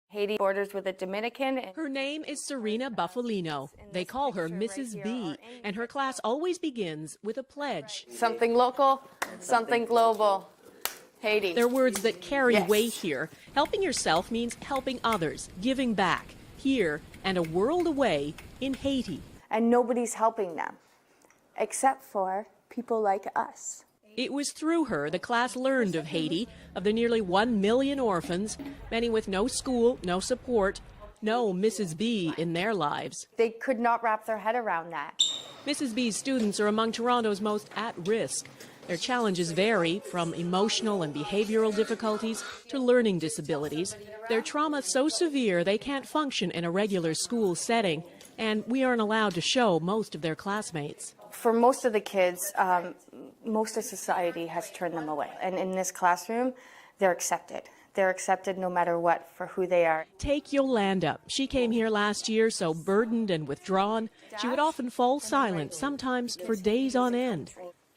Haiti borders with the Dominican. Her name is Serena Buffalino. They call her Mrs. B, and her class always begins with a pledge. Something local, something global. Haiti. They're words that carry weight here. Helping yourself means helping others, giving back, here and a world away in Haiti. And nobody's helping them, except for people like us. It was through her the class learned of Haiti, of the nearly 1 million orphans, many with no school, no support, no Mrs. B in their lives. They could not wrap their head around that. Mrs. B's students are among Toronto's most at risk. Their challenges vary from emotional and behavioral difficulties to learning disabilities. Their trauma is so severe they can't function in a regular school setting, and we aren't allowed to show most of their classmates. For most of the kids, most of society has turned them away. And in this classroom, they're accepted. They're accepted no matter what for who they are. Take Yolanda. She came here last year so burdened and withdrawn, she would often fall silent, sometimes for days on end.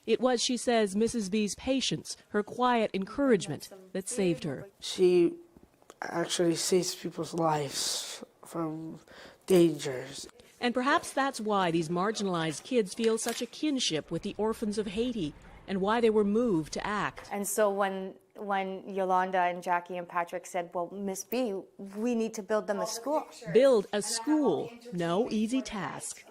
It was, she says, Mrs. B's patience, her quiet encouragement, that saved her. She actually saves people's lives from dangers. And perhaps that's why these marginalized kids feel such a kinship with the orphans of Haiti, and why they were moved to act. And so when Yolanda and Jackie and Patrick said, well, Miss B, we need to build them a school. Build a school, no easy task.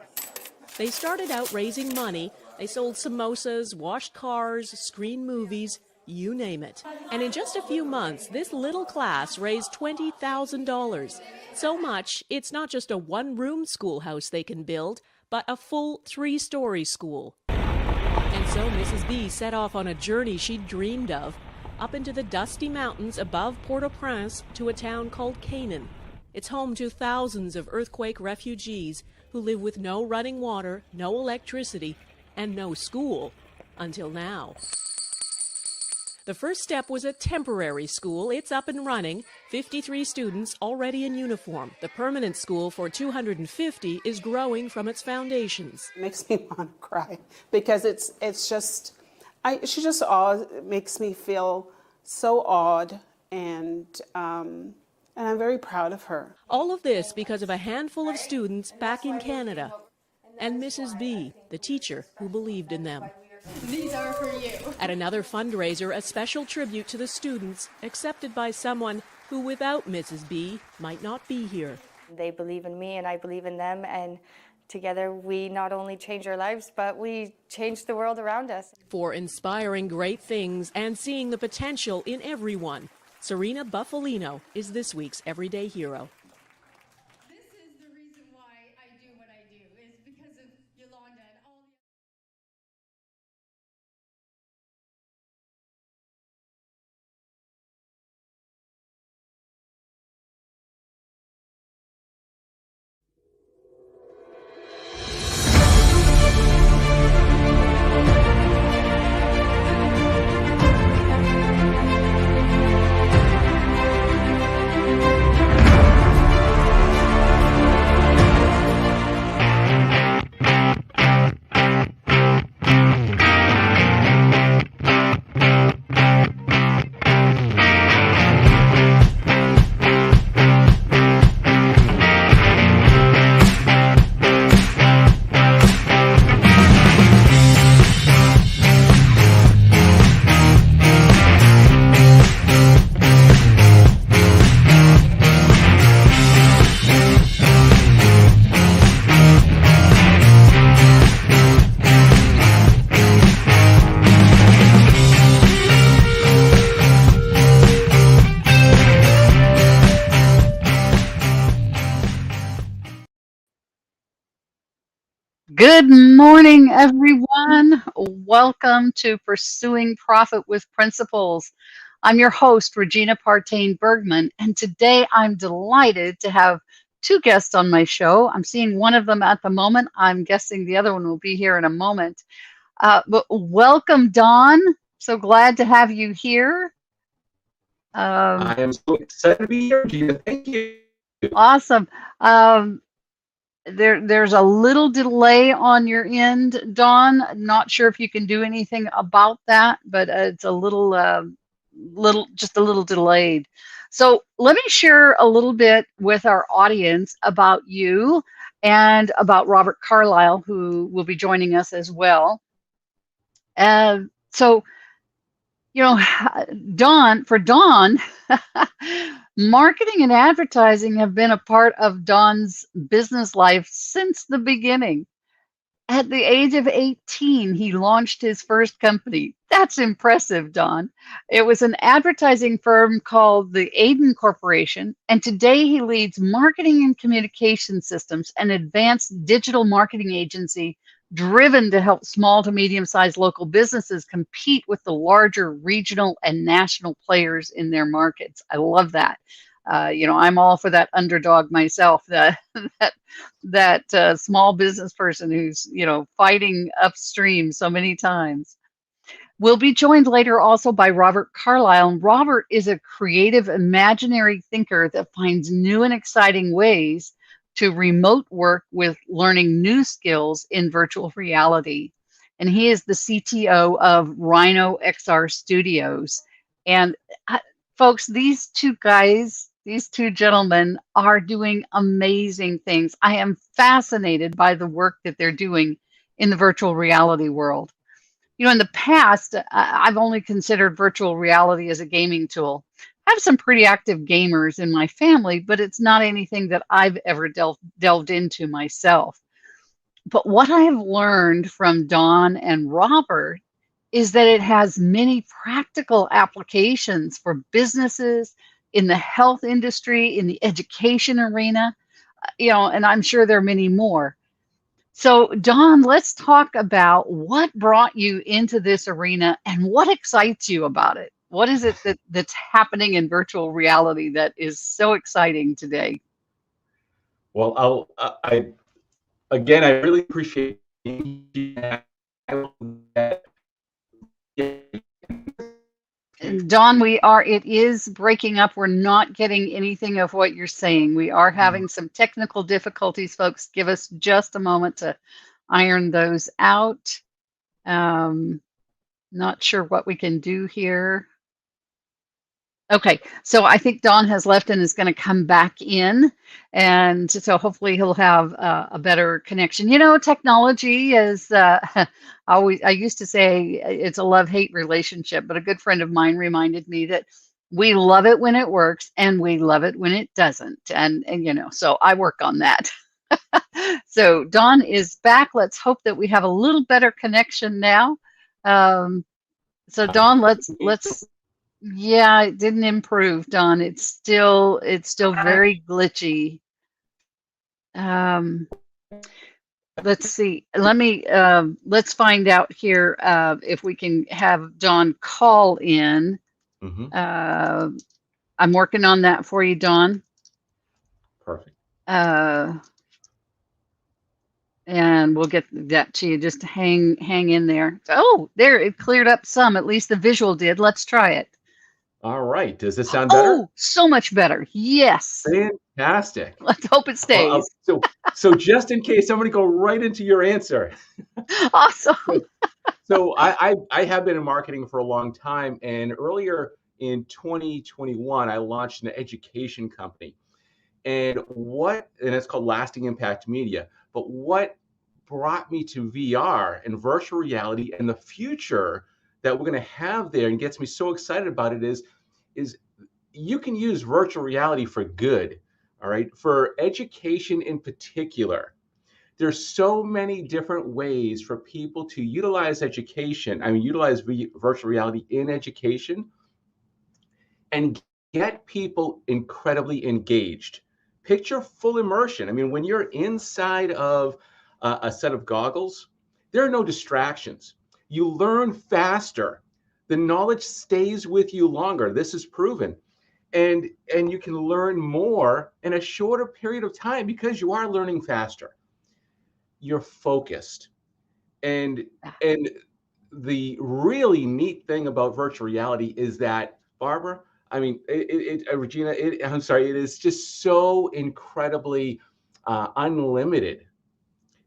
They started out raising money. They sold samosas, washed cars, screened movies, you name it. And in just a few months, this little class raised $20,000. So much, it's not just a one-room schoolhouse they can build, but a full 3-story school. And so Mrs. B set off on a journey she'd dreamed of, up into the dusty mountains above Port-au-Prince to a town called Canaan. It's home to thousands of earthquake refugees who live with no running water, no electricity, and no school, until now. The first step was a temporary school. It's up and running. 53 students already in uniform. The permanent school for 250 is growing from its foundations. It makes me want to cry because she just makes me feel so awed, and I'm very proud of her. All of this because of a handful of students back in Canada and Mrs. B, the teacher who believed in them. These are for you. At another fundraiser, a special tribute to the students, accepted by someone who, without Mrs. B, might not be here. They believe in me and I believe in them, and together we not only change our lives, but we change the world around us. For inspiring great things and seeing the potential in everyone, Serena Buffalino is this week's Everyday Hero. This is the reason why I do what I do, is because of Yolanda and all the... Good morning, everyone. Welcome to Pursuing Profit with Principles. I'm your host, Regina Partain Bergman, and today I'm delighted to have two guests on my show. I'm seeing one of them at the moment. I'm guessing the other one will be here in a moment. But welcome, Don. So glad to have you here. I am so excited to be here, Gina. Thank you. Awesome. There's a little delay on your end, Dawn. Not sure if you can do anything about that, but it's a just a little delayed. So let me share a little bit with our audience about you and about Robert Carlyle, who will be joining us as well. So, you know, Dawn, marketing and advertising have been a part of Dawn's business life since the beginning. At the age of 18, he launched his first company. That's impressive, Don. It was an advertising firm called the Aiden Corporation, and today he leads marketing and communication systems, an advanced digital marketing agency driven to help small to medium-sized local businesses compete with the larger regional and national players in their markets. I love that. I'm all for that underdog myself, that small business person who's, fighting upstream so many times. We'll be joined later also by Robert Carlyle. And Robert is a creative, imaginary thinker that finds new and exciting ways to remote work with learning new skills in virtual reality. And he is the CTO of Rhino XR Studios. And folks, these two gentlemen are doing amazing things. I am fascinated by the work that they're doing in the virtual reality world. In the past, I've only considered virtual reality as a gaming tool. I have some pretty active gamers in my family, but it's not anything that I've ever delved into myself. But what I have learned from Don and Robert is that it has many practical applications for businesses, in the health industry, in the education arena, and I'm sure there are many more. So, Don, let's talk about what brought you into this arena and what excites you about it. What is it that's happening in virtual reality that is so exciting today? Well, I really appreciate Don, it is breaking up. We're not getting anything of what you're saying. We are having some technical difficulties, folks. Give us just a moment to iron those out. Not sure what we can do here. Okay, so I think Don has left and is going to come back in, and so hopefully he'll have a better connection. Technology is I used to say it's a love-hate relationship, but a good friend of mine reminded me that we love it when it works and we love it when it doesn't, and so I work on that. So Don is back. Let's hope that we have a little better connection now. So Don, let's. Yeah, it didn't improve, Don. It's still very glitchy. Let's see. Let's find out here if we can have Don call in. I'm working on that for you, Don. Perfect. And we'll get that to you. Just hang in there. Oh, there, it cleared up some. At least the visual did. Let's try it. All right. Does this sound better? Oh, so much better. Yes. Fantastic. Let's hope it stays. So just in case, I'm going to go right into your answer. Awesome. So I have been in marketing for a long time, and earlier in 2021, I launched an education company, and it's called Lasting Impact Media. But what brought me to VR and virtual reality and the future that we're going to have there and gets me so excited about it is you can use virtual reality for good, all right? For education in particular, there's so many different ways for people to utilize utilize virtual reality in education and get people incredibly engaged. Picture full immersion. When you're inside of a set of goggles, there are no distractions. You learn faster. The knowledge stays with you longer. This is proven. and you can learn more in a shorter period of time because you are learning faster. You're focused. And and the really neat thing about virtual reality is that, Barbara, I mean, Regina, I'm sorry, it is just so incredibly unlimited,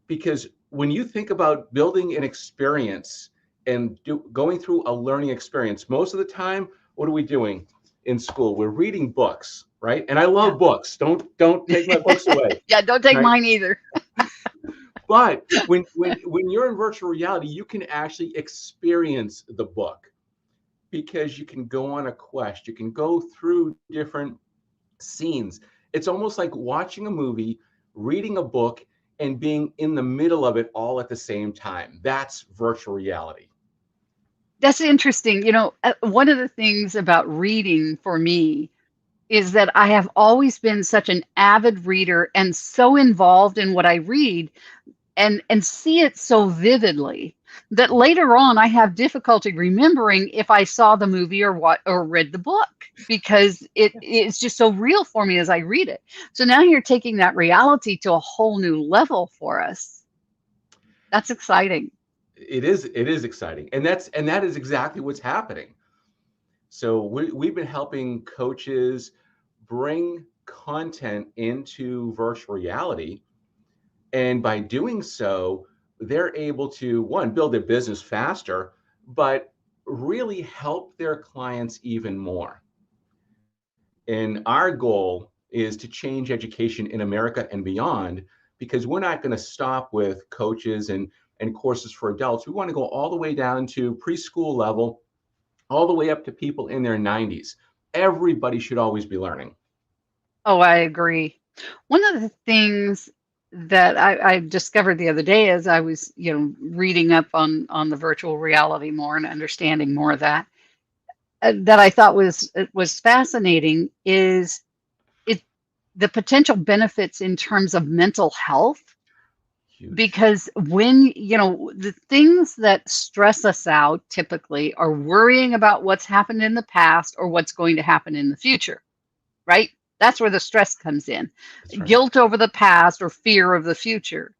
because when you think about building an experience and going through a learning experience, most of the time, what are we doing in school? We're reading books, right? And I Yeah. love books. Don't take my books away, Yeah, don't take right? mine either. But when you're in virtual reality, you can actually experience the book, because you can go on a quest, you can go through different scenes. It's almost like watching a movie, reading a book, and being in the middle of it all at the same time. That's virtual reality. That's interesting. One of the things about reading for me is that I have always been such an avid reader and so involved in what I read and see it so vividly that later on I have difficulty remembering if I saw the movie or what or read the book, because it's just so real for me as I read it. So now you're taking that reality to a whole new level for us. That's exciting. It is exciting, and that is exactly what's happening. So we've been helping coaches bring content into virtual reality, and by doing so, they're able to, one, build their business faster, but really help their clients even more. And our goal is to change education in America and beyond, because we're not going to stop with coaches and courses for adults. We want to go all the way down to preschool level, all the way up to people in their 90s. Everybody should always be learning. Oh, I agree. One of the things that I discovered the other day as I was, reading up on the virtual reality more and understanding more of that, that I thought was fascinating is it the potential benefits in terms of mental health. Huge. Because when, the things that stress us out typically are worrying about what's happened in the past or what's going to happen in the future, right? That's where the stress comes in. That's right. Guilt over the past or fear of the future.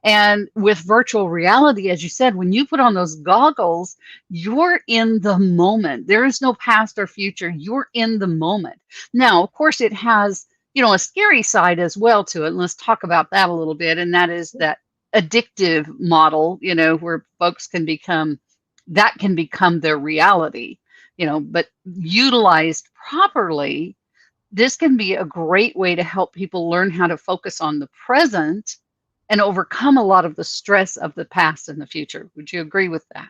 And with virtual reality, as you said, when you put on those goggles, you're in the moment. There is no past or future. You're in the moment. Now, of course, it has, a scary side as well to it. And let's talk about that a little bit. And that is that addictive model, where folks can become their reality, but utilized properly, this can be a great way to help people learn how to focus on the present and overcome a lot of the stress of the past and the future. Would you agree with that?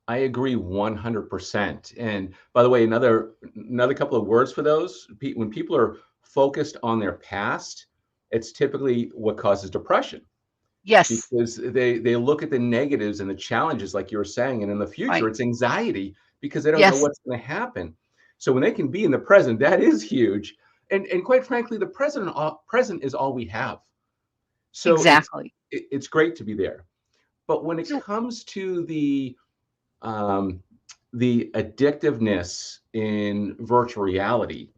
I agree 100%. And by the way, another couple of words for those. When people are focused on their past, it's typically what causes depression, Yes, because they look at the negatives and the challenges, like you were saying, and in the future, right. it's anxiety because they don't know Yes, what's going to happen. So when they can be in the present, that is huge. And quite frankly, the present is all we have. So exactly. it's great to be there. But when it So, comes to um, the addictiveness in virtual reality,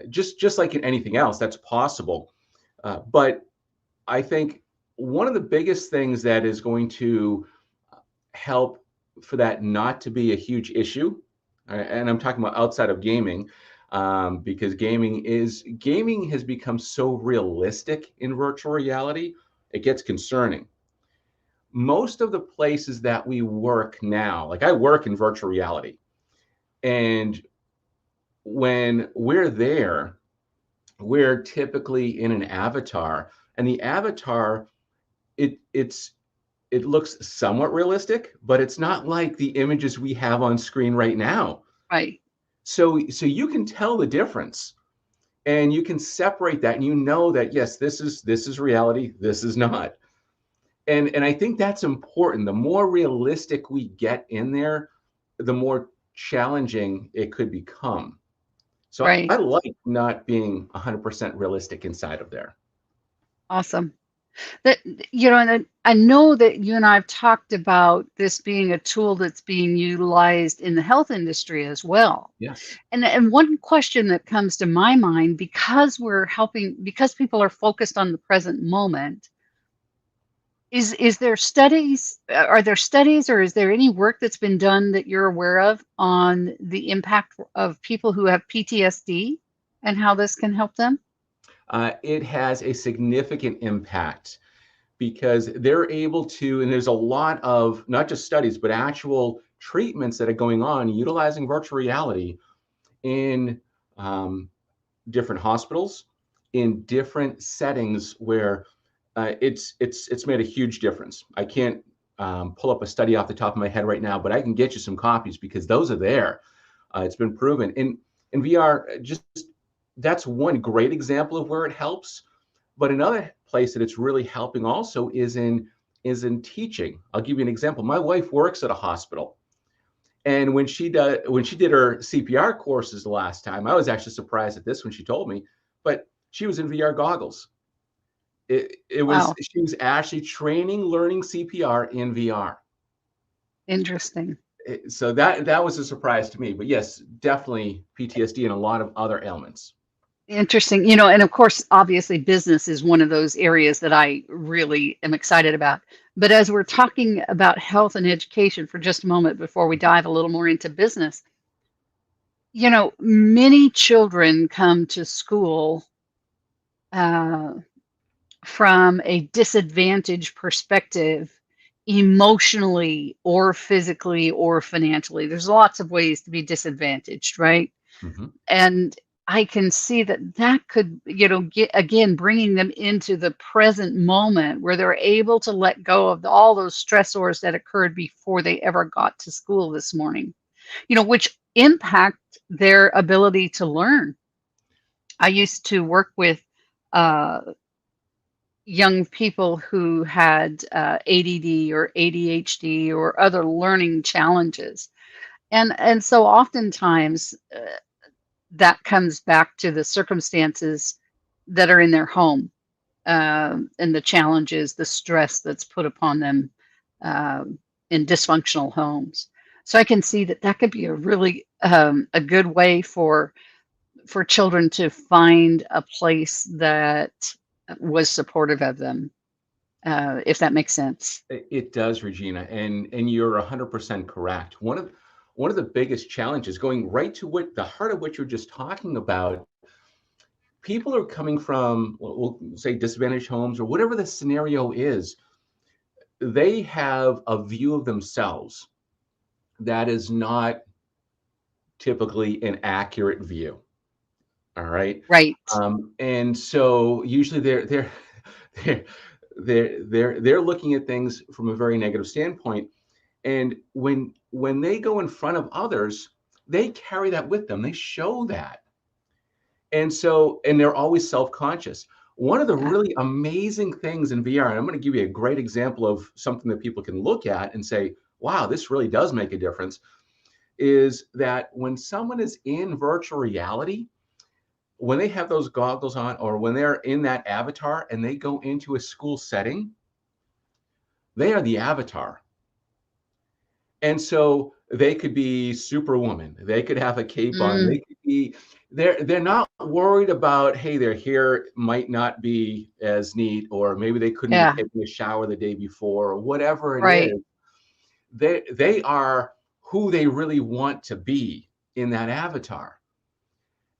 just like in anything else, that's possible. But I think one of the biggest things that is going to help for that not to be a huge issue, and I'm talking about outside of gaming, because gaming has become so realistic in virtual reality, it gets concerning. Most of the places that we work now, like I work in virtual reality, and when we're there, we're typically in an avatar, and the avatar, it's it looks somewhat realistic, but it's not like the images we have on screen right now. right, So you can tell the difference, and you can separate that, and you know that, yes, this is reality, this is not. And I think that's important. The more realistic we get in there, the more challenging it could become. So I right. like not being 100% realistic inside of there. Awesome. That, and I know that you and I have talked about this being a tool that's being utilized in the health industry as well. Yes. And one question that comes to my mind, because people are focused on the present moment, is there studies, are there studies or is there any work that's been done that you're aware of on the impact of people who have PTSD and how this can help them? It has a significant impact because they're able to, and there's a lot of not just studies, but actual treatments that are going on utilizing virtual reality in different hospitals, in different settings where it's made a huge difference. I can't pull up a study off the top of my head right now, but I can get you some copies because those are there. It's been proven in VR. Just that's one great example of where it helps. But another place that it's really helping also is in teaching. I'll give you an example. My wife works at a hospital, and when she did her CPR courses the last time, I was actually surprised at this when she told me, but she was in VR goggles. It was Wow, she was actually training, learning CPR in VR. interesting. So that was a surprise to me. But yes, definitely PTSD and a lot of other ailments. Interesting. And of course, obviously, business is one of those areas that I really am excited about. But as we're talking about health and education for just a moment before we dive a little more into business, many children come to school uh, from a disadvantaged perspective, emotionally or physically or financially. There's lots of ways to be disadvantaged, right? Mhm. And I can see that that could, get again, bringing them into the present moment where they're able to let go of all those stressors that occurred before they ever got to school this morning, which impact their ability to learn. I used to work with uh, young people who had ADD or ADHD or other learning challenges. And so oftentimes that comes back to the circumstances that are in their home, and the challenges, the stress that's put upon them in dysfunctional homes. So I can see that that could be a really a good way for children to find a place that was supportive of them, if that makes sense. It does, Regina, and you're 100% correct. One of the biggest challenges, going right to what the heart of what you're just talking about, people are coming from, we'll say, disadvantaged homes or whatever the scenario is. They have a view of themselves that is not typically an accurate view. All right. Right. And so usually they're they're looking at things from a very negative standpoint. And when they go in front of others, they carry that with them. They show that. And they're always self-conscious. One of the Yeah. really amazing things in VR, and I'm going to give you a great example of something that people can look at and say, wow, this really does make a difference, is that when someone is in virtual reality, when they have those goggles on or when they're in that avatar and they go into a school setting, they are the avatar. And so they could be Superwoman. They could have a cape on. Mm, They could be they're not worried about, hey, their hair might not be as neat, or maybe they couldn't have yeah. taken a shower the day before, or whatever it Right. is. They are who they really want to be in that avatar.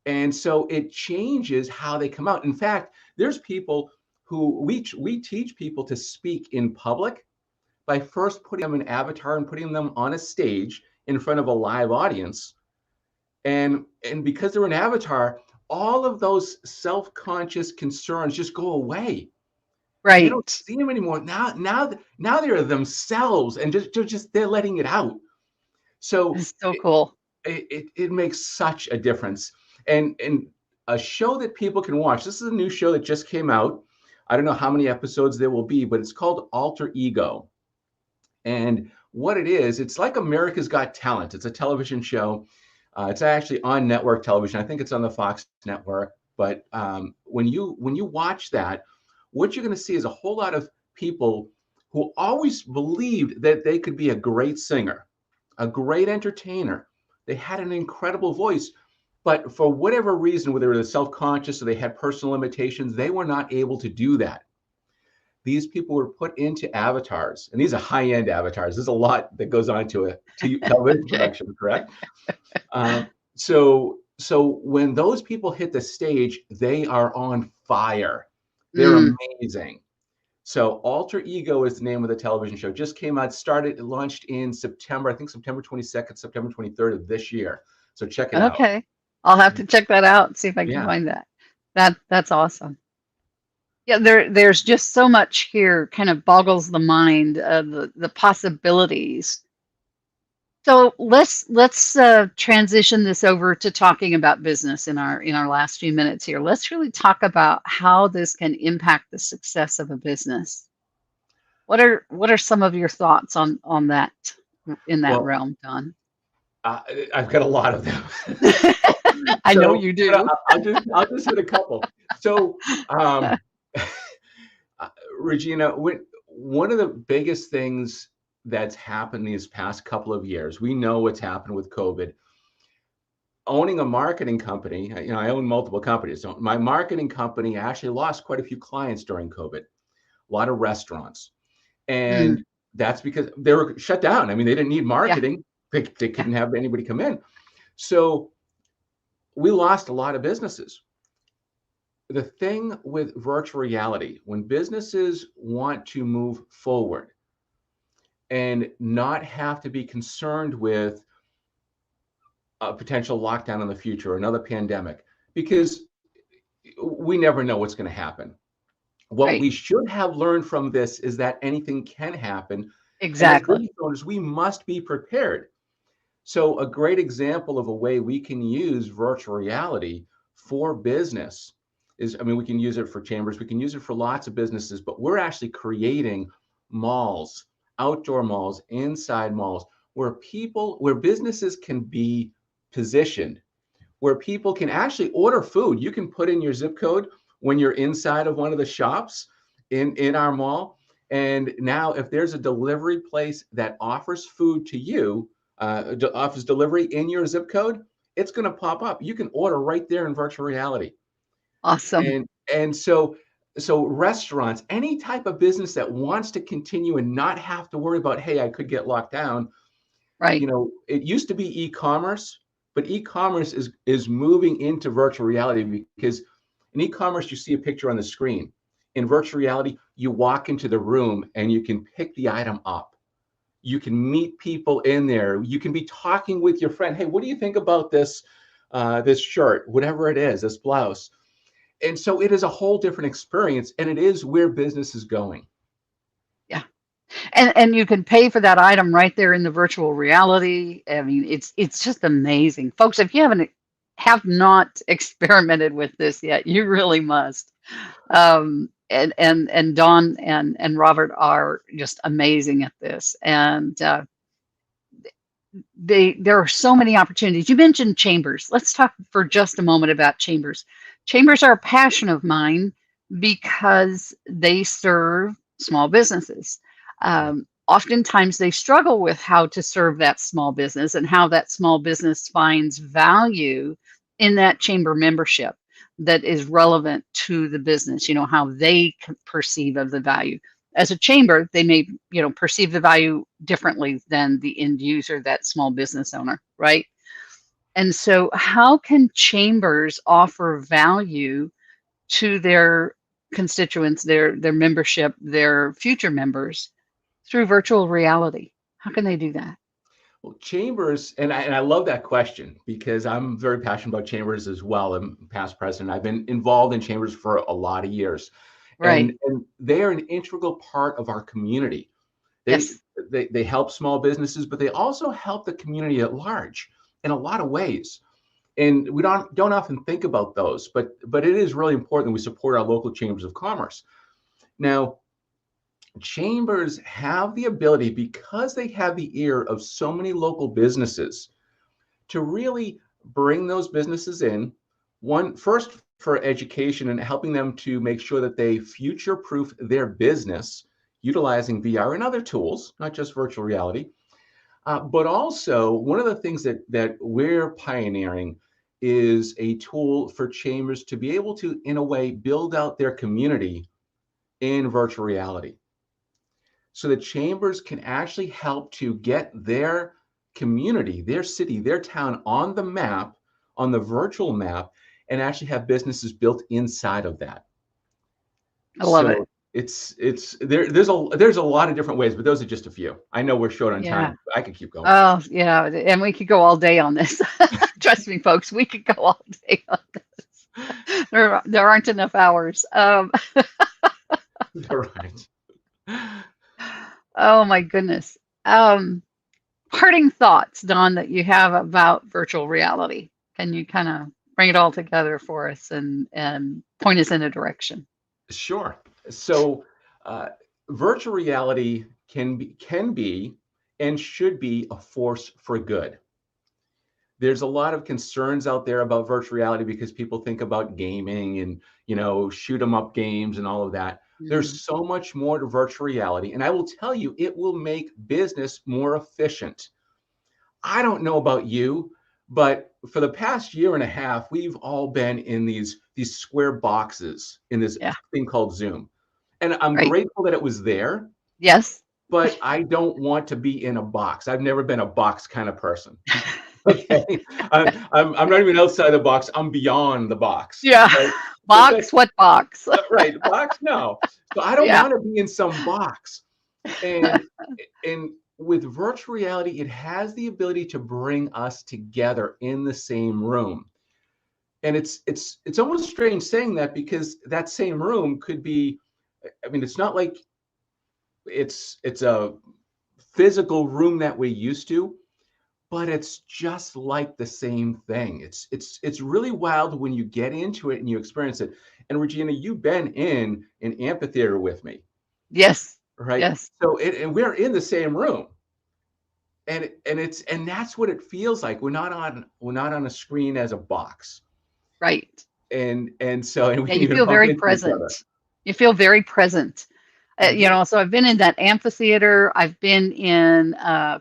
And so it changes how they come out. In fact, there's people who we teach people to speak in public by first putting them in avatar and putting them on a stage in front of a live audience. And because they're an avatar, all of those self-conscious concerns just go away. They don't Right. see them anymore. Now they're themselves and just they're letting it out. So That's so cool. it makes such a difference. And a show that people can watch. This is a new show that just came out. I don't know how many episodes there will be, but it's called Alter Ego. And what it is, it's like America's Got Talent. It's a television show. It's actually on network television. I think it's on the Fox network. But when you watch that, what you're going to see is a whole lot of people who always believed that they could be a great singer, a great entertainer. They had an incredible voice, but for whatever reason, whether they were self-conscious or they had personal limitations, they were not able to do that. These people were put into avatars, and these are high-end avatars. There's a lot that goes on to a television Okay. production, correct? So when those people hit the stage, they are on fire. They're Mm, amazing. So Alter Ego is the name of the television show. Just came out, it launched in September, I think September 22nd, September 23rd of this year. So check it out. okay. I'll have to check that out and see if I can Yeah. find that. That's awesome. Yeah, there's just so much here, kind of boggles the mind, the possibilities. So let's transition this over to talking about business in our last few minutes here. Let's really talk about how this can impact the success of a business. What are some of your thoughts on that in that Well, realm, Don? I've got a lot of them. I know So you but do. I'll just hit a couple. So Regina, one of the biggest things that's happened these past couple of years, we know what's happened with COVID. Owning a marketing company, I own multiple companies. So my marketing company actually lost quite a few clients during COVID, a lot of restaurants. Mm, And that's because they were shut down. I mean, they didn't need yeah, marketing. They yeah. couldn't have anybody come in. So we lost a lot of businesses. The thing with virtual reality, when businesses want to move forward and not have to be concerned with a potential lockdown in the future or another pandemic, because we never know what's going to happen. What Right. we should have learned from this is that anything can happen. And as Exactly. business owners, we must be prepared. So, a great example of a way we can use virtual reality for business is, I mean, we can use it for chambers, we can use it for lots of businesses, but we're actually creating malls, outdoor malls, inside malls, where businesses can be positioned, where people can actually order food. You can put in your zip code when you're inside of one of the shops in our mall. And now, if there's a delivery place that offers food to you, offers delivery in your zip code, it's going to pop up. You can order right there in virtual reality. Awesome. And so restaurants, any type of business that wants to continue and not have to worry about, hey, I could get locked down. Right. It used to be e-commerce, but e-commerce is moving into virtual reality, because in e-commerce, you see a picture on the screen. In virtual reality, you walk into the room and you can pick the item up. You can meet people in there. You can be talking with your friend. Hey, what do you think about this shirt, whatever it is, this blouse? And so it is a whole different experience, and it is where business is going. Yeah. And you can pay for that item right there in the virtual reality. I mean, it's just amazing. Folks, if you have not experimented with this yet, you really must. And Dawn and Robert are just amazing at this. And there are so many opportunities. You mentioned chambers. Let's talk for just a moment about chambers. Chambers are a passion of mine because they serve small businesses. Oftentimes they struggle with how to serve that small business and how that small business finds value in that chamber membership that is relevant to the business, how they perceive of the value. As a chamber, they may, perceive the value differently than the end user, that small business owner, right? And so how can chambers offer value to their constituents, their membership, their future members through virtual reality? How can they do that? Well, chambers, and I love that question, because I'm very passionate about chambers as well. I'm past president. I've been involved in chambers for a lot of years, Right. and they are an integral part of our community. They Yes. they help small businesses, but they also help the community at large in a lot of ways. And we don't often think about those, but it is really important that we support our local chambers of commerce. Now, chambers have the ability, because they have the ear of so many local businesses, to really bring those businesses in. First for education and helping them to make sure that they future-proof their business utilizing VR and other tools, not just virtual reality. But also, one of the things that we're pioneering is a tool for chambers to be able to, in a way, build out their community in virtual reality. So the chambers can actually help to get their community, their city, their town on the map, on the virtual map, and actually have businesses built inside of that. I love it. So there's a lot of different ways, but those are just a few. I know we're short on Yeah. time. I could keep going. Oh, yeah. And we could go all day on this. Trust me, folks, we could go all day on this. There aren't enough hours. Right. Oh my goodness. Parting thoughts, Don, that you have about virtual reality. Can you kind of bring it all together for us and point us in a direction? Sure. So, virtual reality can be and should be a force for good. There's a lot of concerns out there about virtual reality because people think about gaming and, shoot 'em up games and all of that. There's so much more to virtual reality, and I will tell you, it will make business more efficient. I don't know about you, but for the past year and a half, we've all been in these square boxes in this Yeah, thing called Zoom. And I'm right. grateful that it was there, Yes. but I don't want to be in a box. I've never been a box kind of person. Okay. I'm not even outside the box. I'm beyond the box. Yeah. Right. So Box, what box? right. Box, no. So I don't Yeah, want to be in some box. And and with virtual reality, it has the ability to bring us together in the same room. And it's almost strange saying that because that same room could be, I mean, it's not like it's a physical room that we used to, but it's just like the same thing. It's really wild when you get into it and you experience it. And Regina, you've been in an amphitheater with me, yes, right? yes, So and we're in the same room. And that's what it feels like. We're not on a screen as a box. right. And we Yeah, can you even feel bump very into each other. present. You feel very present. Mhm. So I've been in that amphitheater. I've been in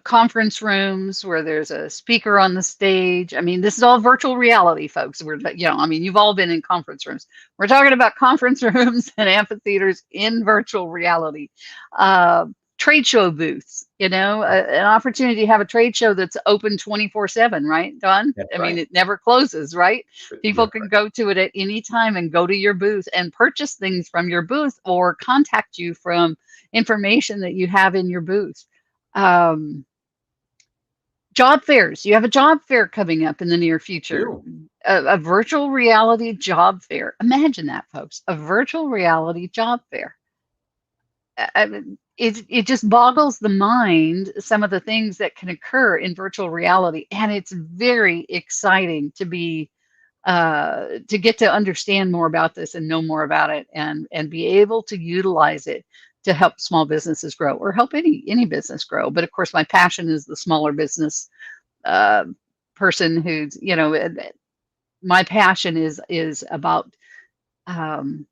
conference rooms where there's a speaker on the stage. I mean, this is all virtual reality, folks. You've all been in conference rooms. We're talking about conference rooms and amphitheaters in virtual reality. Uh, Trade show booths, an opportunity to have a trade show that's open 24/7, right, Don? That's I mean, right. it never closes, right? People That's can right. go to it at any time and go to your booth and purchase things from your booth or contact you from information that you have in your booth. Um, Job fairs. You have a job fair coming up in the near future. Do. A virtual reality job fair. Imagine that, folks. A virtual reality job fair. It just boggles the mind some of the things that can occur in virtual reality, and it's very exciting to get to understand more about this and know more about it and be able to utilize it to help small businesses grow or help any business grow. But of course, my passion is the smaller business uh, person my passion is about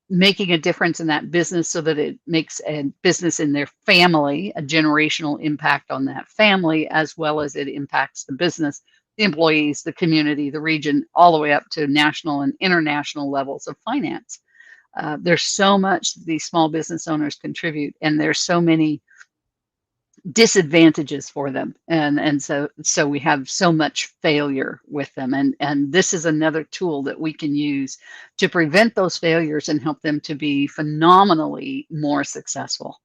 making a difference in that business so that it makes a business in their family a generational impact on that family, as well as it impacts the business, the employees, the community, the region, all the way up to national and international levels of finance. There's so much that these small business owners contribute, and there's so many disadvantages for them, and so we have so much failure with them, and this is another tool that we can use to prevent those failures and help them to be phenomenally more successful.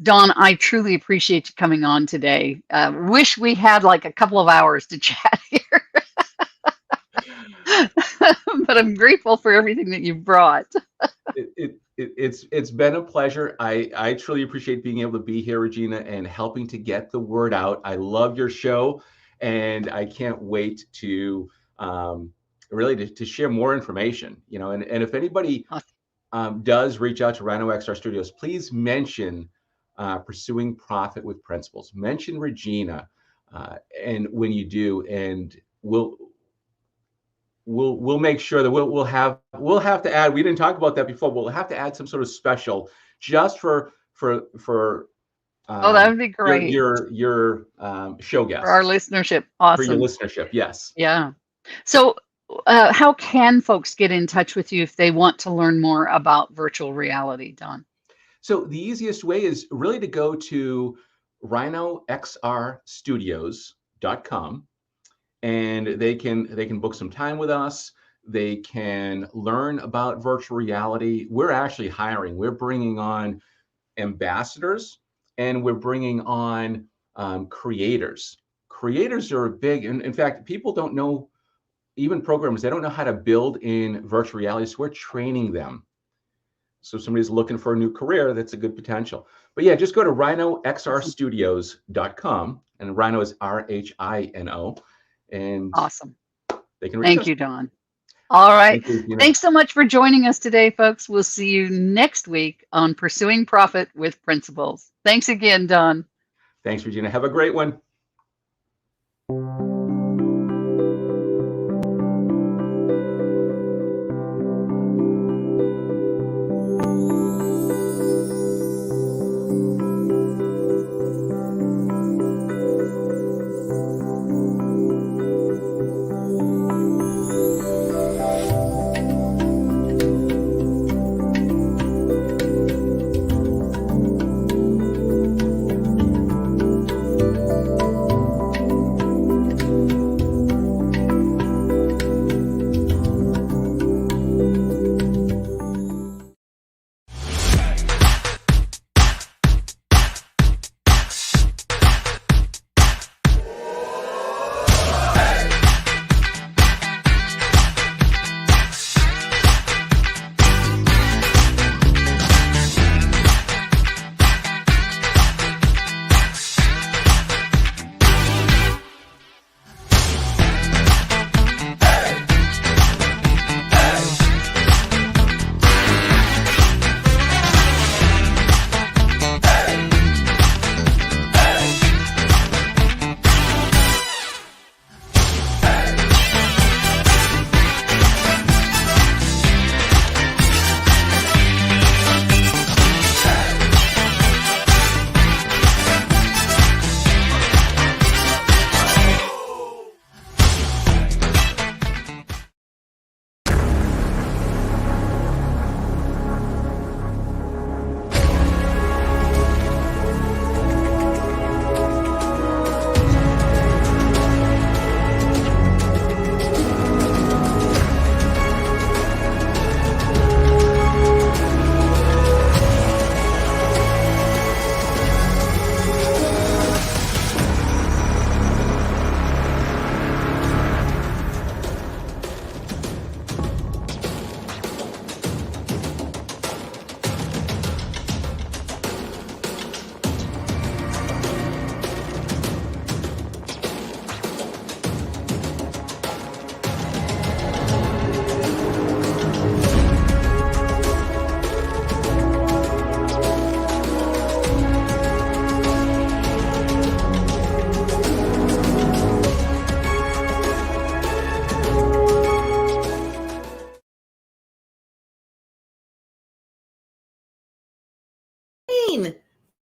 Don, I truly appreciate you coming on today. Wish we had like a couple of hours to chat here, but I'm grateful for everything that you've brought. It's been a pleasure. I truly appreciate being able to be here, Regina, and helping to get the word out. I love your show, and I can't wait to really to share more information. And if anybody does reach out to Rhino XR Studios, please mention Pursuing Profit with Principles. Mention Regina, and when you do, and we'll make sure that we'll have to add. We didn't talk about that before. We'll have to add some sort of special just for Oh, that would be great your show for our guests, listenership. for your Awesome. listenership. Yes. Yeah. So, how can folks get in touch with you if they want to learn more about virtual reality, Don? So the easiest way is really to go to rhinoxrstudios.com, and they can book some time with us. They can learn about virtual reality. We're actually hiring. We're bringing on ambassadors, and we're bringing on creators. Creators are big, and in fact, people don't know, even programmers, they don't know how to build in virtual reality. So we're training them. So if somebody's looking for a new career, that's a good potential. But yeah, just go to rhinoxrstudios.com, and Rhino is RHINO, and Awesome. they can reach Thank us. you, Don. All right. Thank you, Gina. Thanks so much for joining us today, folks. We'll see you next week on Pursuing Profit with Principles. Thanks again, Don. Thanks, Regina. Have a great one.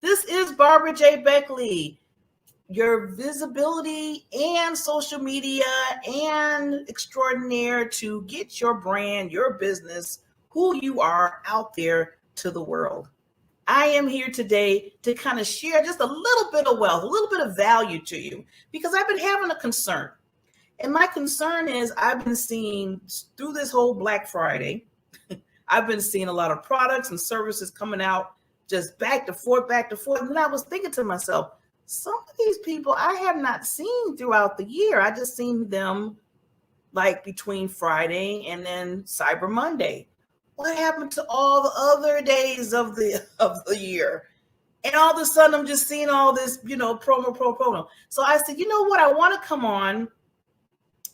This is Barbara J. Beckley, your visibility and social media and extraordinaire to get your brand, your business, who you are out there to the world. I am here today to kind of share just a little bit of wealth, a little bit of value to you, because I've been having a concern. And my concern is I've been seeing through this whole Black Friday, I've been seeing a lot of products and services coming out just back to forth. And I was thinking to myself, some of these people I have not seen throughout the year. I just seen them like between Friday and then Cyber Monday. What happened to all the other days of the year? And all of a sudden I'm just seeing all this, promo. So I said, you know what? I want to come on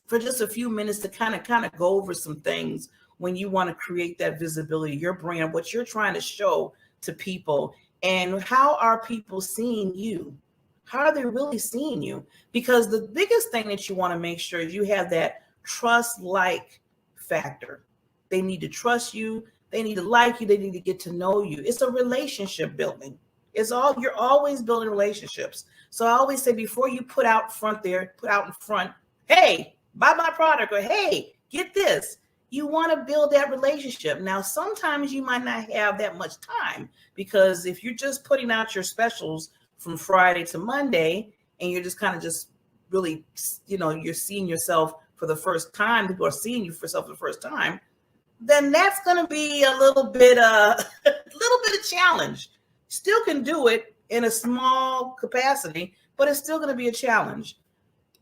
for just a few minutes to kind of go over some things when you want to create that visibility, your brand, what you're trying to show to people, and how are people seeing you? How are they really seeing you? Because the biggest thing that you want to make sure is you have that trust-like factor. They need to trust you. They need to like you. They need to get to know you. It's a relationship building. You're always building relationships. So I always say before you put out in front, hey, buy my product, or hey, get this. You want to build that relationship. Now, sometimes you might not have that much time, because if you're just putting out your specials from Friday to Monday and you're just kind of just really, you're seeing yourself for the first time, people are seeing you for yourself for the first time, then that's going to be a little bit of challenge. Still can do it in a small capacity, but it's still going to be a challenge.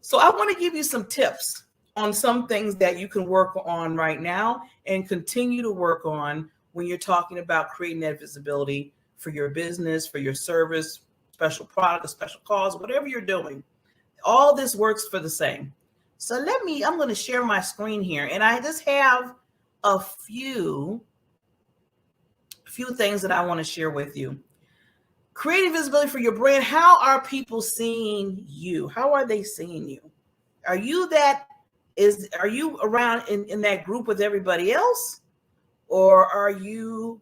So I want to give you some tips on some things that you can work on right now and continue to work on when you're talking about creating that visibility for your business, for your service, special product, a special cause, whatever you're doing. All this works for the same. So I'm going to share my screen here, and I just have a few things that I want to share with you. Creating visibility for your brand. How are people seeing you? How are they seeing you? Are you around in that group with everybody else? Or are you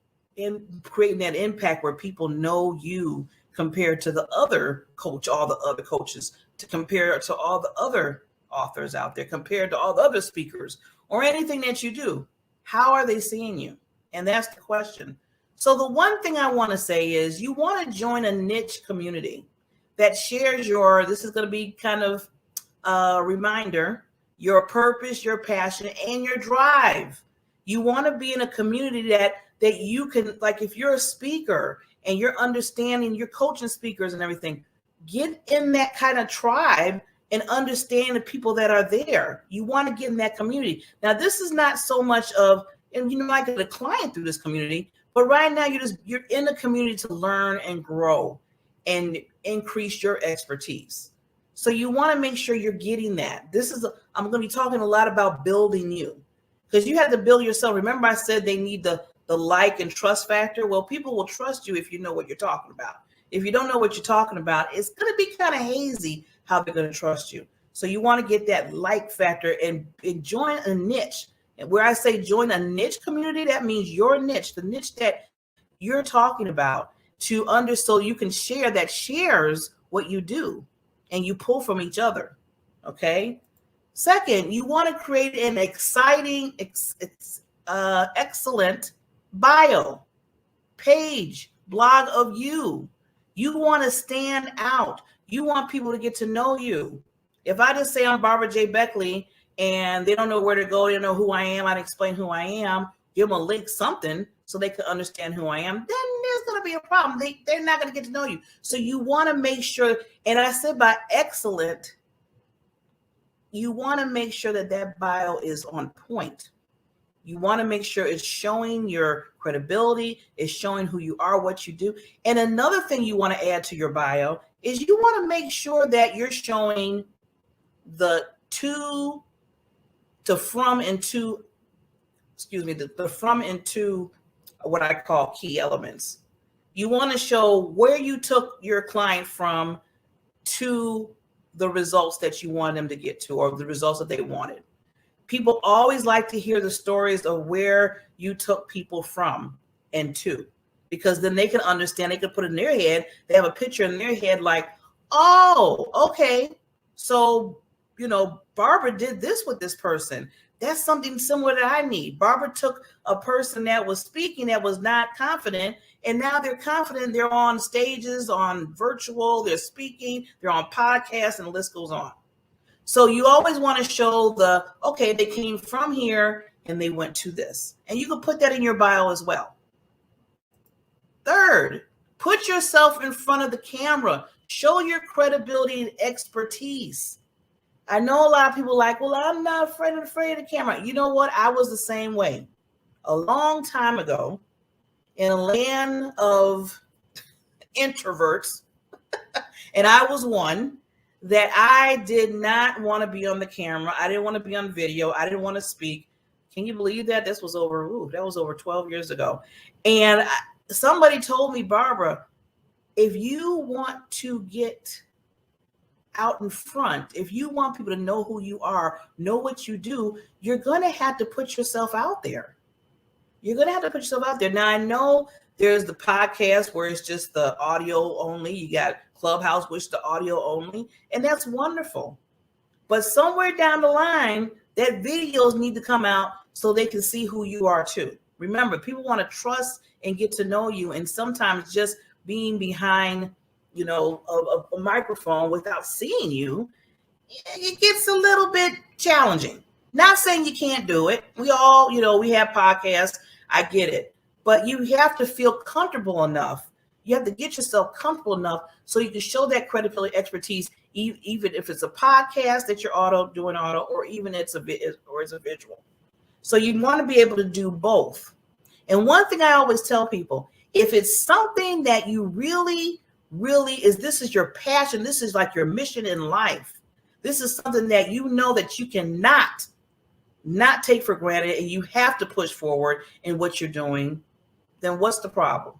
creating that impact where people know you compared to the other coach, all the other coaches, to compare to all the other authors out there, compared to all the other speakers, or anything that you do? How are they seeing you? And that's the question. So the one thing I want to say is you want to join a niche community that shares this is going to be kind of a reminder, your purpose, your passion, and your drive. You want to be in a community that you can, like, if you're a speaker and you're understanding, you're coaching speakers and everything, get in that kind of tribe and understand the people that are there. You want to get in that community. Now, this is not so much of, and I get a client through this community, but right now you're in the community to learn and grow and increase your expertise. So you want to make sure you're getting that. I'm going to be talking a lot about building you, because you have to build yourself. Remember, I said they need the like and trust factor. Well, people will trust you if you know what you're talking about. If you don't know what you're talking about, it's going to be kind of hazy how they're going to trust you. So you want to get that like factor and join a niche. And where I say join a niche community, that means your niche, the niche that you're talking about, so you can share that shares what you do and you pull from each other. Okay. Second, you want to create an exciting, excellent bio, page, blog of you. You want to stand out. You want people to get to know you. If I just say I'm Barbara J. Beckley and they don't know where to go, they don't know who I am, I'd explain who I am, give them a link, something, so they can understand who I am, then there's going to be a problem. They're not going to get to know you. So you want to make sure, and I said by excellent, you want to make sure that bio is on point. You want to make sure it's showing your credibility, it's showing who you are, what you do. And another thing you want to add to your bio is you want to make sure that you're showing the from and to what I call key elements. You want to show where you took your client from to the results that you want them to get to, or the results that they wanted. People always like to hear the stories of where you took people from and to, because then they can understand, they can put it in their head. They have a picture in their head like, oh, okay. So, Barbara did this with this person. That's something similar that I need. Barbara took a person that was speaking that was not confident, and now they're confident. They're on stages, on virtual, they're speaking, they're on podcasts, and the list goes on. So you always want to show they came from here and they went to this. And you can put that in your bio as well. Third, put yourself in front of the camera. Show your credibility and expertise. I know a lot of people are like, well, I'm not afraid of the camera. You know what? I was the same way. A long time ago, in a land of introverts, and I was one, that I did not want to be on the camera. I didn't want to be on video. I didn't want to speak. Can you believe that? That was over 12 years ago. And somebody told me, Barbara, if you want to get out in front, if you want people to know who you are, know what you do, you're going to have to put yourself out there. You're going to have to put yourself out there. Now, I know there's the podcast where it's just the audio only. You got Clubhouse, which is the audio only, and that's wonderful. But somewhere down the line, that videos need to come out so they can see who you are too. Remember, people want to trust and get to know you, and sometimes just being behind, a microphone without seeing you, it gets a little bit challenging. Not saying you can't do it. We all, we have podcasts. I get it. But you have to feel comfortable enough. You have to get yourself comfortable enough so you can show that credibility, expertise, even if it's a podcast that you're doing auto, or even it's a visual. So you want to be able to do both. And one thing I always tell people, if it's something that you really this is your passion, this is like your mission in life, this is something that you know that you cannot not take for granted, and you have to push forward in what you're doing, then what's the problem?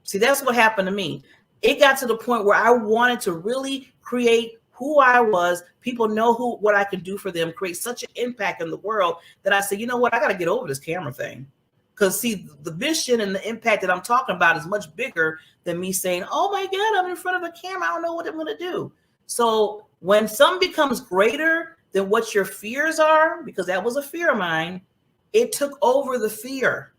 See, that's what happened to me. It got to the point where I wanted to really create who I was. People know what I can do for them, create such an impact in the world, that I said, you know what, I got to get over this camera thing. Because see, the mission and the impact that I'm talking about is much bigger than me saying, oh my God, I'm in front of a camera, I don't know what I'm going to do. So when something becomes greater than what your fears are, because that was a fear of mine, it took over the fear.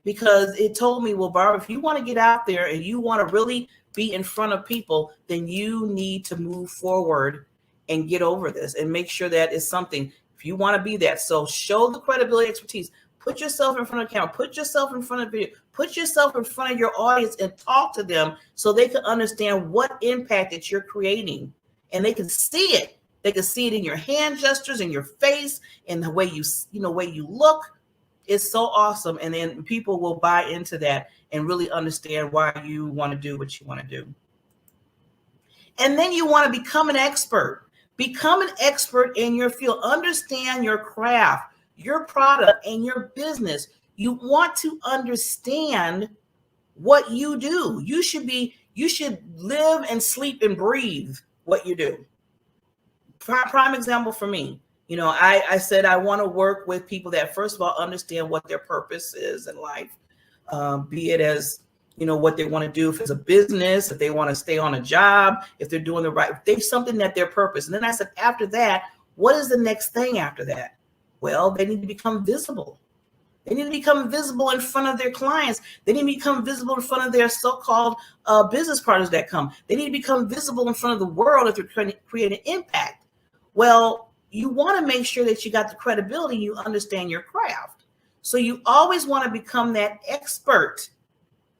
Because it told me, well, Barbara, if you want to get out there and you want to really be in front of people, then you need to move forward and get over this and make sure that it's something, if you want to be that. So show the credibility, expertise, put yourself in front of the camera, put yourself in front of video, put yourself in front of your audience and talk to them so they can understand what impact that you're creating, and they can see it. They can see it in your hand gestures, in your face, in the way way you look. It's so awesome. And then people will buy into that and really understand why you want to do what you want to do. And then you want to become an expert. Become an expert in your field. Understand your craft, your product, and your business. You want to understand what you do. You should live and sleep and breathe what you do. Prime example for me. I said I want to work with people that, first of all, understand what their purpose is in life, be it as, what they want to do, if it's a business, if they want to stay on a job, if they're doing the right, if there's something that their purpose. And then I said, after that, what is the next thing after that? Well, they need to become visible. They need to become visible in front of their clients. They need to become visible in front of their so-called business partners that come. They need to become visible in front of the world if they're creating impact. Well, you want to make sure that you got the credibility, you understand your craft. So you always want to become that expert.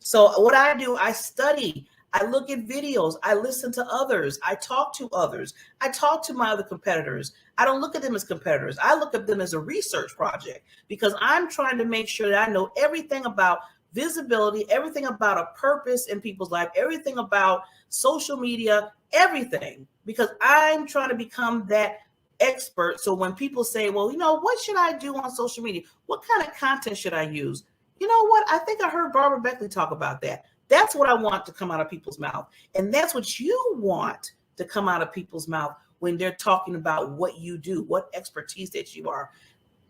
So what I do, I study, I look at videos, I listen to others, I talk to others, I talk to my other competitors. I don't look at them as competitors. I look at them as a research project, because I'm trying to make sure that I know everything about visibility, everything about a purpose in people's life, everything about social media, everything, because I'm trying to become that expert. So when people say, well, what should I do on social media? What kind of content should I use? You know what? I think I heard Barbara Beckley talk about that. That's what I want to come out of people's mouth. And that's what you want to come out of people's mouth when they're talking about what you do, what expertise that you are.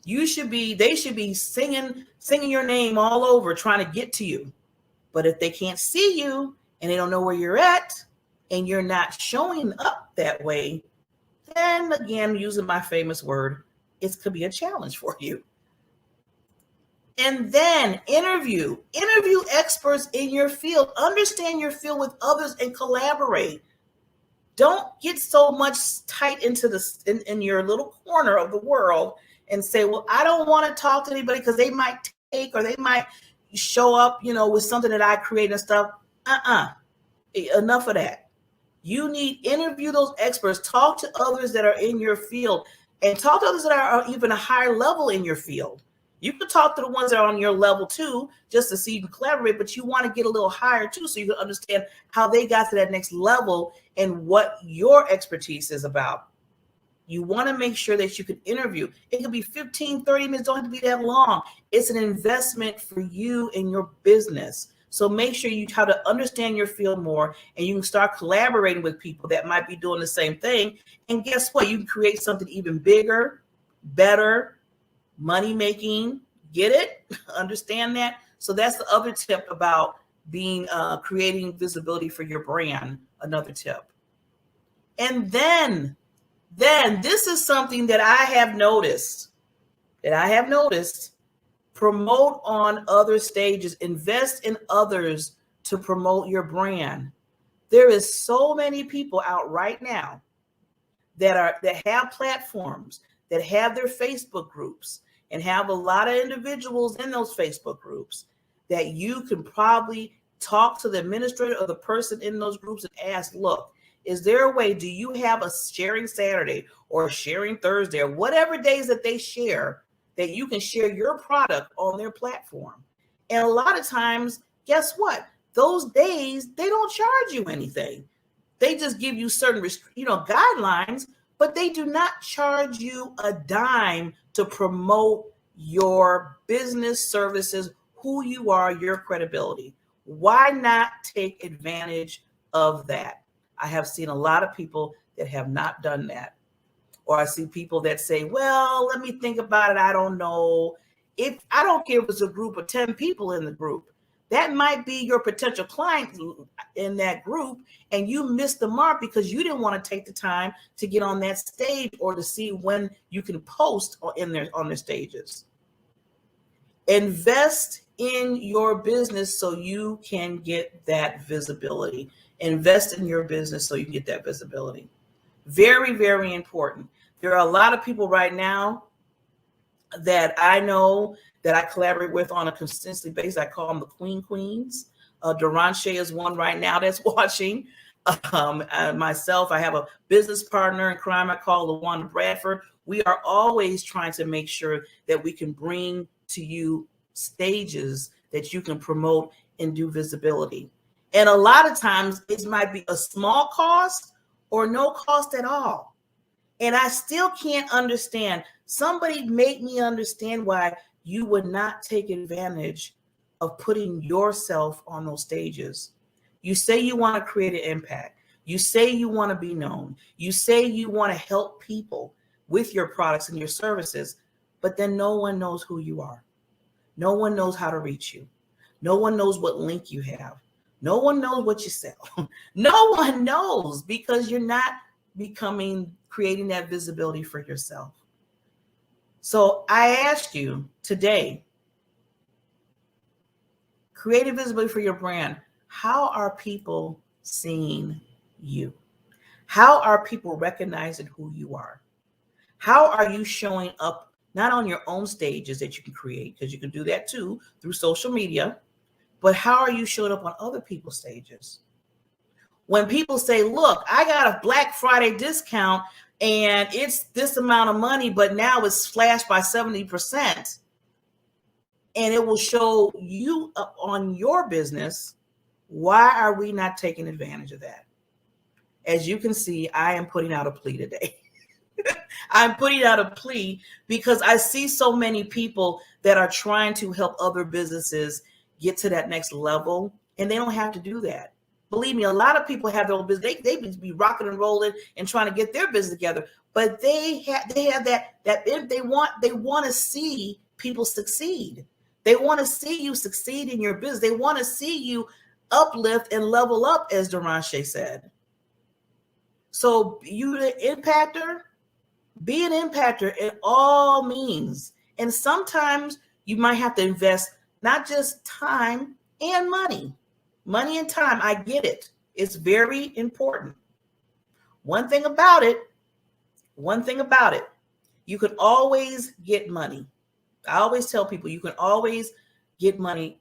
They should be singing your name all over, trying to get to you. But if they can't see you and they don't know where you're at and you're not showing up that way, then again, using my famous word, it could be a challenge for you. And then interview experts in your field. Understand your field with others and collaborate. Don't get so much tight into in your little corner of the world and say, well, I don't want to talk to anybody because they might take, or they might show up, with something that I create and stuff. Enough of that. You need to interview those experts, talk to others that are in your field, and talk to others that are even a higher level in your field. You can talk to the ones that are on your level too, just to see you can collaborate, but you want to get a little higher too, so you can understand how they got to that next level and what your expertise is about. You want to make sure that you can interview. It could be 15, 30 minutes, don't have to be that long. It's an investment for you and your business. So make sure you try to understand your field more, and you can start collaborating with people that might be doing the same thing. And guess what? You can create something even bigger, better, money making. Get it? Understand that? So that's the other tip about being creating visibility for your brand. Another tip. And then this is something that I have noticed. Promote on other stages. Invest in others to promote your brand. There is so many people out right now that have platforms, that have their Facebook groups, and have a lot of individuals in those Facebook groups that you can probably talk to the administrator or the person in those groups and ask, look, is there a way, do you have a sharing Saturday or a sharing Thursday or whatever days that they share, that you can share your product on their platform? And a lot of times, guess what? Those days, they don't charge you anything. They just give you certain guidelines, but they do not charge you a dime to promote your business services, who you are, your credibility. Why not take advantage of that? I have seen a lot of people that have not done that. Or I see people that say, well, let me think about it. I don't know. I don't care if it's a group of 10 people in the group. That might be your potential client in that group, and you missed the mark because you didn't want to take the time to get on that stage or to see when you can post on their stages. Invest in your business so you can get that visibility. Invest in your business so you can get that visibility. Very, very important. There are a lot of people right now that I know that I collaborate with on a consistently basis. I call them the queens. Duranche is one right now that's watching. Myself, I have a business partner in crime I call LaWanda Bradford. We are always trying to make sure that we can bring to you stages that you can promote and do visibility. And a lot of times it might be a small cost or no cost at all. And I still can't understand. Somebody make me understand why you would not take advantage of putting yourself on those stages. You say you want to create an impact. You say you want to be known. You say you want to help people with your products and your services, but then no one knows who you are. No one knows how to reach you. No one knows what link you have. No one knows what you sell. No one knows because you're not creating that visibility for yourself. So I ask you today, create a visibility for your brand. How are people seeing you? How are people recognizing who you are? How are you showing up, not on your own stages that you can create, because you can do that too through social media, but how are you showing up on other people's stages? When people say, look, I got a Black Friday discount and it's this amount of money, but now it's slashed by 70%, and it will show you up on your business, why are we not taking advantage of that? As you can see, I am putting out a plea today. I'm putting out a plea because I see so many people that are trying to help other businesses get to that next level, and they don't have to do that. Believe me, a lot of people have their own business. They be rocking and rolling and trying to get their business together, but they have that they want to see people succeed. They want to see you succeed in your business. They want to see you uplift and level up, as Duranche said. So you the impactor, be an impactor in all means. And sometimes you might have to invest not just time and money. Money and time, I get it. It's very important. One thing about it, you can always get money. I always tell people you can always get money,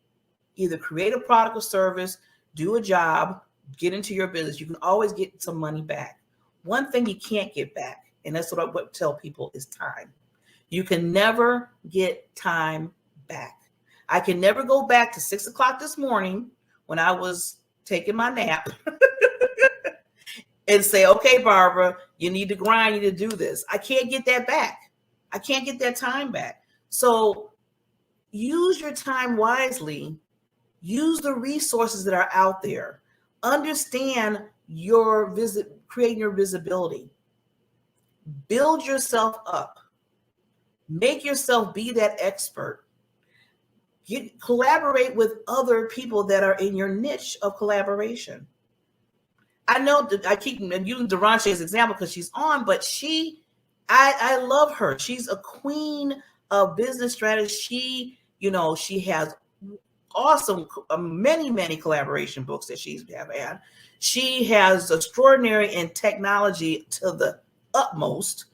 either create a product or service, do a job, get into your business. You can always get some money back. One thing you can't get back, and that's what I would tell people, is time. You can never get time back. I can never go back to 6 o'clock this morning when I was taking my nap and say, okay, Barbara, you need to grind, you need to do this. I can't get that back. I can't get that time back. So use your time wisely. Use the resources that are out there. Understand creating your visibility. Build yourself up. Make yourself be that expert. Collaborate with other people that are in your niche of collaboration. I know that I keep using Deranche as an example because she's on, but I love her. She's a queen of business strategy. She has awesome, many collaboration books that she's had. She has extraordinary in technology to the utmost.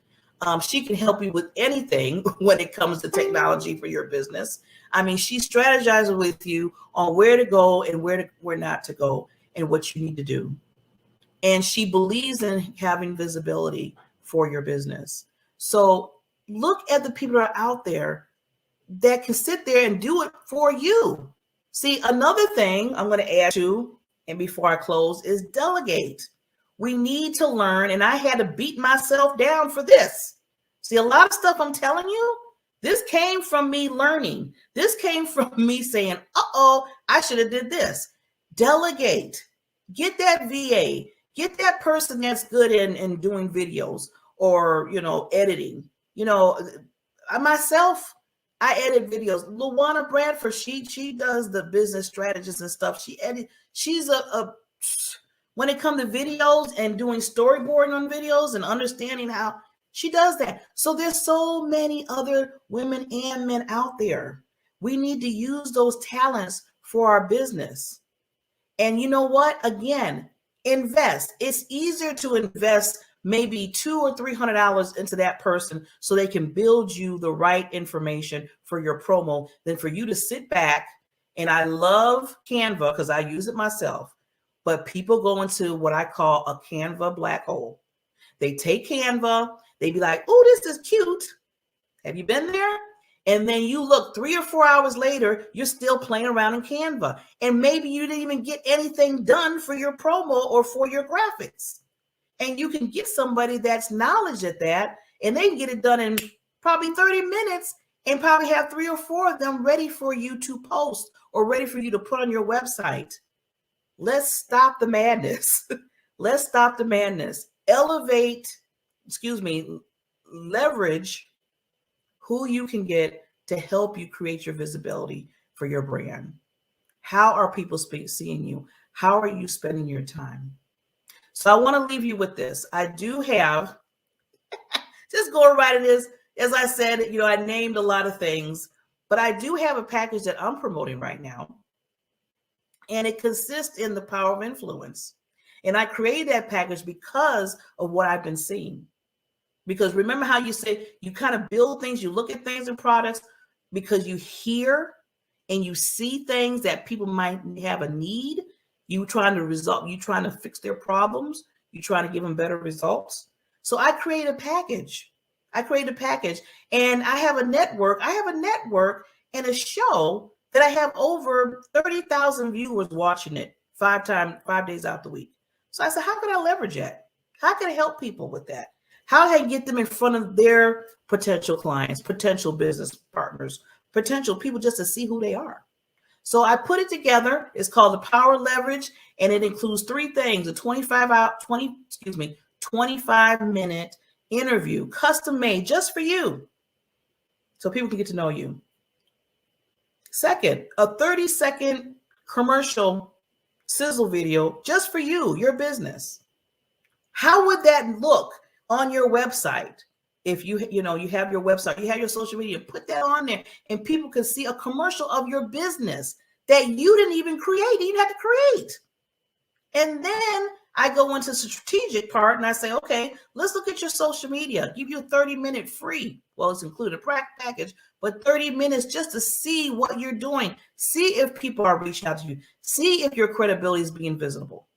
She can help you with anything when it comes to technology for your business. I mean, she strategizes with you on where to go and where not to go and what you need to do. And she believes in having visibility for your business. So look at the people that are out there that can sit there and do it for you. See, another thing I'm going to add to, and before I close, is delegate. We need to learn, and I had to beat myself down for this. See, a lot of stuff I'm telling you, this came from me learning. This came from me saying, I should have did this. Delegate. Get that VA. Get that person that's good in doing videos or, editing. Myself, I edit videos. Luana Bradford, she does the business strategies and stuff. She's when it comes to videos and doing storyboarding on videos and understanding how she does that. So there's so many other women and men out there. We need to use those talents for our business. And you know what? Again, invest. It's easier to invest maybe $200 or $300 into that person so they can build you the right information for your promo than for you to sit back. And I love Canva because I use it myself, but people go into what I call a Canva black hole. They take Canva, they be like, oh, this is cute. Have you been there? And then you look 3 or 4 hours later, you're still playing around in Canva. And maybe you didn't even get anything done for your promo or for your graphics. And you can get somebody that's knowledge at that, and they can get it done in probably 30 minutes and probably have 3 or 4 of them ready for you to post or ready for you to put on your website. Let's stop the madness. Let's stop the madness. Leverage who you can get to help you create your visibility for your brand. How are people seeing you? How are you spending your time? So I want to leave you with this. I do have, just going right at this, as I said, I named a lot of things, but I do have a package that I'm promoting right now. And it consists in the power of influence. And I created that package because of what I've been seeing. Because remember how you say you kind of build things, you look at things and products because you hear and you see things that people might have a need. You trying to fix their problems. You trying to give them better results. So I created a package. And I have a network. And a show that I have over 30,000 viewers watching it 5 days out the week. So I said, how can I leverage that? How can I help people with that? How can I get them in front of their potential clients, potential business partners, potential people just to see who they are? So I put it together. It's called the Power Leverage, and it includes 3 things: a 25-minute interview, custom made just for you, so people can get to know you. Second, a 30-second commercial sizzle video just for you, your business. How would that look on your website? If you have your website, you have your social media, put that on there and people can see a commercial of your business that you didn't even create. You had to create. And then I go into the strategic part and I say, okay, let's look at your social media. Give you a 30-minute free. Well, it's included a package, but 30 minutes just to see what you're doing. See if people are reaching out to you. See if your credibility is being visible.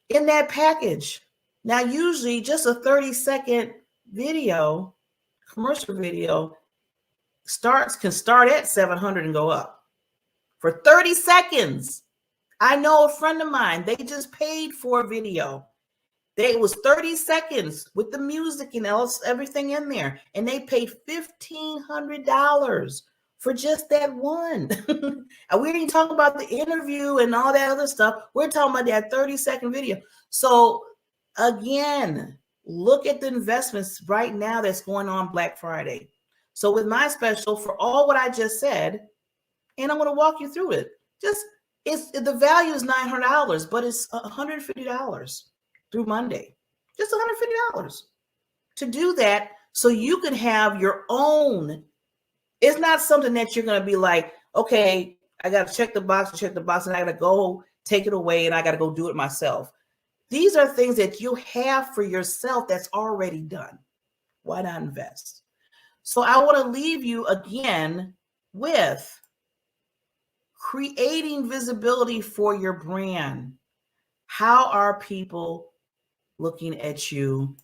In that package. Now, usually just a 30-second video, commercial video, can start at $700 and go up for 30 seconds. I know a friend of mine, they just paid for a video. It was 30 seconds with the music and everything in there, and they paid $1,500 for just that one. And we didn't talk about the interview and all that other stuff. We're talking about that 30-second video. So again, look at the investments right now that's going on Black Friday. So with my special, for all what I just said, and I'm going to walk you through it. The value is $900, but it's $150 through Monday. Just $150 to do that, so you can have your own. It's not something that you're going to be like, okay, I got to check the box, and I got to go take it away, and I got to go do it myself. These are things that you have for yourself that's already done. Why not invest? So I want to leave you again with creating visibility for your brand. How are people looking at you?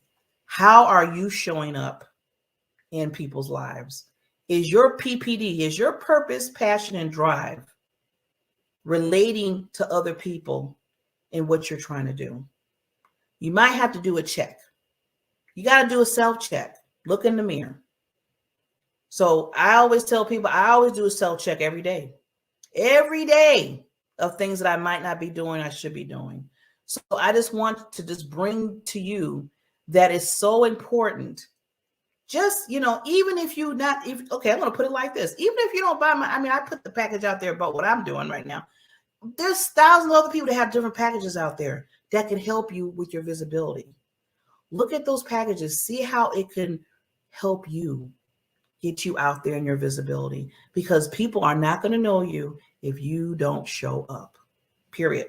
How are you showing up in people's lives? Is your PPD, is your purpose, passion, and drive relating to other people in what you're trying to do? You might have to do a check. You got to do a self-check. Look in the mirror. So I always tell people, I always do a self-check every day of things that I might not be doing, I should be doing. So I just want to just bring to you that is so important. Just, even if you not, okay, I'm going to put it like this. Even if you don't buy I put the package out there about what I'm doing right now. There's thousands of other people that have different packages out there that can help you with your visibility. Look at those packages, see how it can help you get you out there in your visibility, because people are not going to know you if you don't show up, period.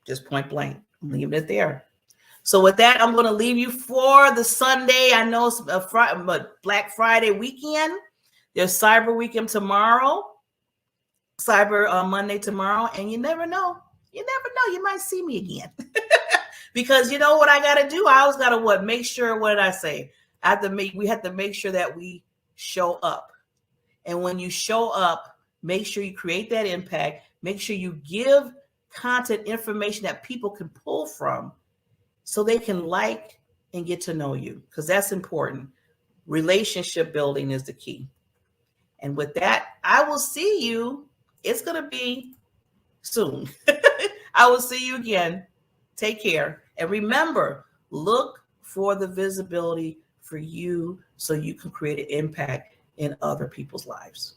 Just point blank. I'm leaving it there. So with that, I'm going to leave you for the Sunday. I know it's but Black Friday weekend. There's Cyber Weekend tomorrow, Cyber Monday tomorrow, and you never know. You might see me again. Because you know what I got to do? I always got to make sure, what did I say? We have to make sure that we show up. And when you show up, make sure you create that impact. Make sure you give content information that people can pull from so they can like and get to know you, because that's important. Relationship building is the key. And with that, I will see you. It's going to be soon. I will see you again. Take care. And remember, look for the visibility for you so you can create an impact in other people's lives.